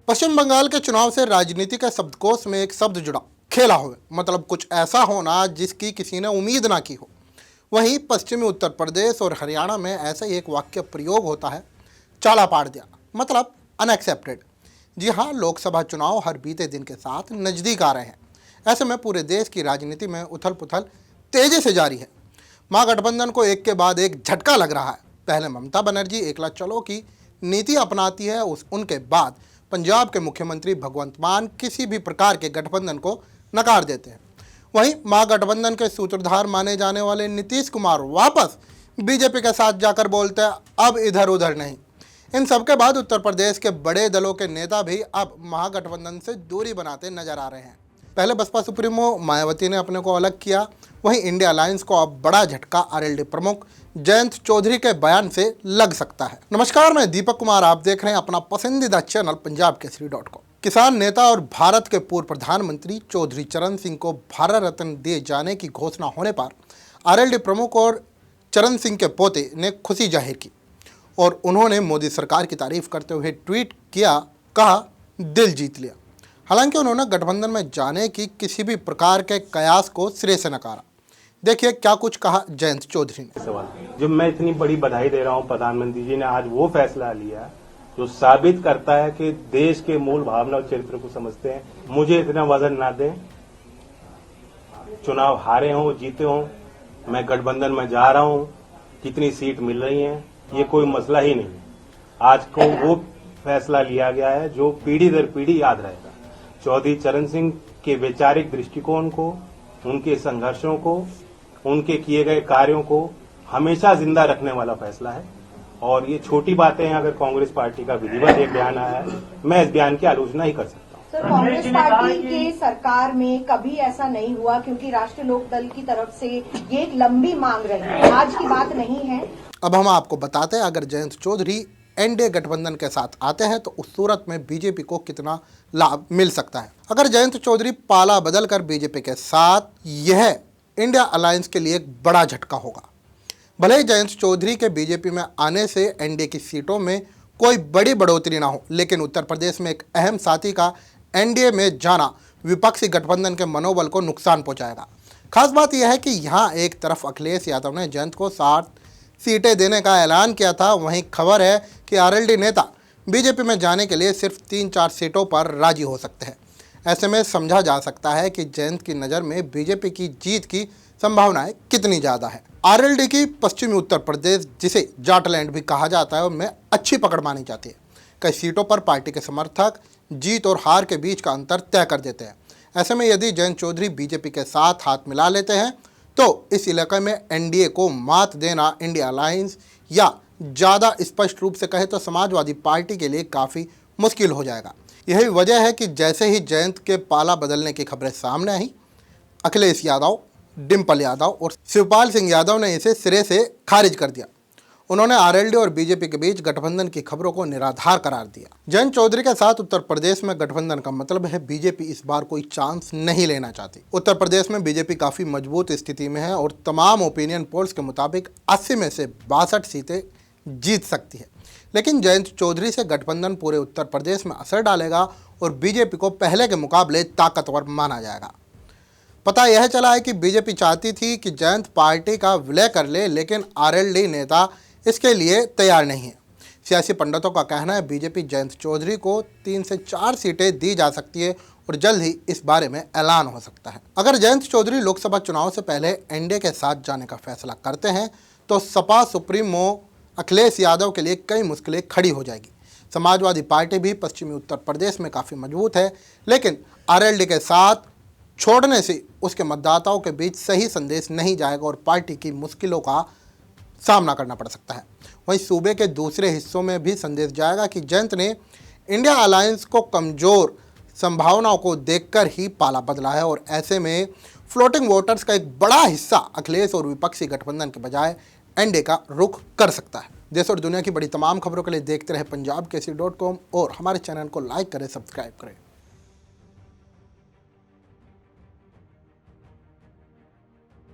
पश्चिम बंगाल के चुनाव से राजनीति के शब्दकोश में एक शब्द जुड़ा, खेला हुआ। मतलब कुछ ऐसा होना जिसकी किसी ने उम्मीद ना की हो। वहीं पश्चिमी उत्तर प्रदेश और हरियाणा में ऐसा ही एक वाक्य प्रयोग होता है, चाला पाड़ दिया, मतलब अनएक्सेप्टेड। जी हाँ, लोकसभा चुनाव हर बीते दिन के साथ नज़दीक आ रहे हैं। ऐसे में पूरे देश की राजनीति में उथल पुथल तेजी से जारी है। महागठबंधन को एक के बाद एक झटका लग रहा है। पहले ममता बनर्जी एकला चलो की नीति अपनाती है, उनके बाद पंजाब के मुख्यमंत्री भगवंत मान किसी भी प्रकार के गठबंधन को नकार देते हैं। वहीं महागठबंधन के सूत्रधार माने जाने वाले नीतीश कुमार वापस बीजेपी के साथ जाकर बोलते हैं, अब इधर उधर नहीं। इन सबके बाद उत्तर प्रदेश के बड़े दलों के नेता भी अब महागठबंधन से दूरी बनाते नजर आ रहे हैं। पहले बसपा सुप्रीमो मायावती ने अपने को अलग किया, वहीं इंडिया अलायंस को अब बड़ा झटका आरएलडी प्रमुख जयंत चौधरी के बयान से लग सकता है। नमस्कार, मैं दीपक कुमार, आप देख रहे हैं अपना पसंदीदा चैनल पंजाबकेसरी.com। किसान नेता और भारत के पूर्व प्रधानमंत्री चौधरी चरण सिंह को भारत रत्न दिए जाने की घोषणा होने पर आरएलडी प्रमुख और चरण सिंह के पोते ने खुशी जाहिर की और उन्होंने मोदी सरकार की तारीफ करते हुए ट्वीट किया, कहा दिल जीत लिया। हालांकि उन्होंने गठबंधन में जाने की किसी भी प्रकार के कयास को सिरे से नकारा। देखिए क्या कुछ कहा जयंत चौधरी ने। सवाल जो मैं इतनी बड़ी बधाई दे रहा हूं, प्रधानमंत्री जी ने आज वो फैसला लिया जो साबित करता है कि देश के मूल भावना और चरित्र को समझते हैं। मुझे इतना वजन ना दें, चुनाव हारे हों जीते हों, मैं गठबंधन में जा रहा हूं, कितनी सीट मिल रही है ये कोई मसला ही नहीं। आज को वो फैसला लिया गया है जो पीढ़ी दर पीढ़ी याद रहेगा। चौधरी चरण सिंह के वैचारिक दृष्टिकोण को, उनके संघर्षों को, उनके किए गए कार्यों को हमेशा जिंदा रखने वाला फैसला है। और ये छोटी बातें हैं, अगर कांग्रेस पार्टी का विधिवत एक बयान आया है, मैं इस बयान की आलोचना ही कर सकता हूँ। सर, कांग्रेस पार्टी के सरकार में कभी ऐसा नहीं हुआ, क्योंकि राष्ट्रीय लोकदल की तरफ से ये एक लंबी मांग रही है, आज की बात नहीं है। अब हम आपको बताते हैं, अगर जयंत चौधरी एनडीए गठबंधन के साथ आते हैं तो उस सूरत में बीजेपी को कितना लाभ मिल सकता है। अगर जयंत चौधरी पाला बदलकर बीजेपी के साथ, यह इंडिया अलायंस के लिए एक बड़ा झटका होगा। भले ही जयंत चौधरी के बीजेपी में आने से एनडीए की सीटों में कोई बड़ी बढ़ोतरी ना हो, लेकिन उत्तर प्रदेश में एक अहम साथी का एनडीए में जाना विपक्षी गठबंधन के मनोबल को नुकसान पहुंचाएगा। खास बात यह है कि यहाँ एक तरफ अखिलेश यादव ने जयंत को 60 सीटें देने का ऐलान किया था, वहीं खबर है कि आरएलडी नेता बीजेपी में जाने के लिए सिर्फ 3-4 सीटों पर राजी हो सकते हैं। ऐसे में समझा जा सकता है कि जयंत की नज़र में बीजेपी की जीत की संभावनाएं कितनी ज़्यादा है। आरएलडी की पश्चिमी उत्तर प्रदेश, जिसे जाटलैंड भी कहा जाता है, उनमें अच्छी पकड़ मानी जाती है। कई सीटों पर पार्टी के समर्थक जीत और हार के बीच का अंतर तय कर देते हैं। ऐसे में यदि जयंत चौधरी बीजेपी के साथ हाथ मिला लेते हैं तो इस इलाके में एनडीए को मात देना इंडिया अलायंस या ज़्यादा स्पष्ट रूप से कहे तो समाजवादी पार्टी के लिए काफ़ी मुश्किल हो जाएगा। यही वजह है कि जैसे ही जयंत के पाला बदलने की खबरें सामने आई, अखिलेश यादव, डिम्पल यादव और शिवपाल सिंह यादव ने इसे सिरे से खारिज कर दिया। उन्होंने आरएलडी और बीजेपी के बीच गठबंधन की खबरों को निराधार करार दिया। जयंत चौधरी के साथ उत्तर प्रदेश में गठबंधन का मतलब है बीजेपी इस बार कोई चांस नहीं लेना चाहती। उत्तर प्रदेश में बीजेपी काफ़ी मजबूत स्थिति में है और तमाम ओपिनियन पोल्स के मुताबिक 80 में से 62 सीटें जीत सकती है। लेकिन जयंत चौधरी से गठबंधन पूरे उत्तर प्रदेश में असर डालेगा और बीजेपी को पहले के मुकाबले ताकतवर माना जाएगा। पता यह चला है कि बीजेपी चाहती थी कि जयंत पार्टी का विलय कर ले, लेकिन आरएलडी नेता इसके लिए तैयार नहीं है। सियासी पंडितों का कहना है बीजेपी जयंत चौधरी को 3 से 4 सीटें दी जा सकती है और जल्द ही इस बारे में ऐलान हो सकता है। अगर जयंत चौधरी लोकसभा चुनाव से पहले एनडीए के साथ जाने का फैसला करते हैं तो सपा सुप्रीमो अखिलेश यादव के लिए कई मुश्किलें खड़ी हो जाएगी। समाजवादी पार्टी भी पश्चिमी उत्तर प्रदेश में काफ़ी मजबूत है, लेकिन आरएलडी के साथ छोड़ने से उसके मतदाताओं के बीच सही संदेश नहीं जाएगा और पार्टी की मुश्किलों का सामना करना पड़ सकता है। वहीं सूबे के दूसरे हिस्सों में भी संदेश जाएगा कि जयंत ने इंडिया अलायंस को कमज़ोर संभावनाओं को देखकर ही पाला बदला है और ऐसे में फ्लोटिंग वोटर्स का एक बड़ा हिस्सा अखिलेश और विपक्षी गठबंधन के बजाय एनडीए का रुख कर सकता है। देश और दुनिया की बड़ी तमाम खबरों के लिए देखते रहे पंजाबकेसरी.com और हमारे चैनल को लाइक करें, सब्सक्राइब करें।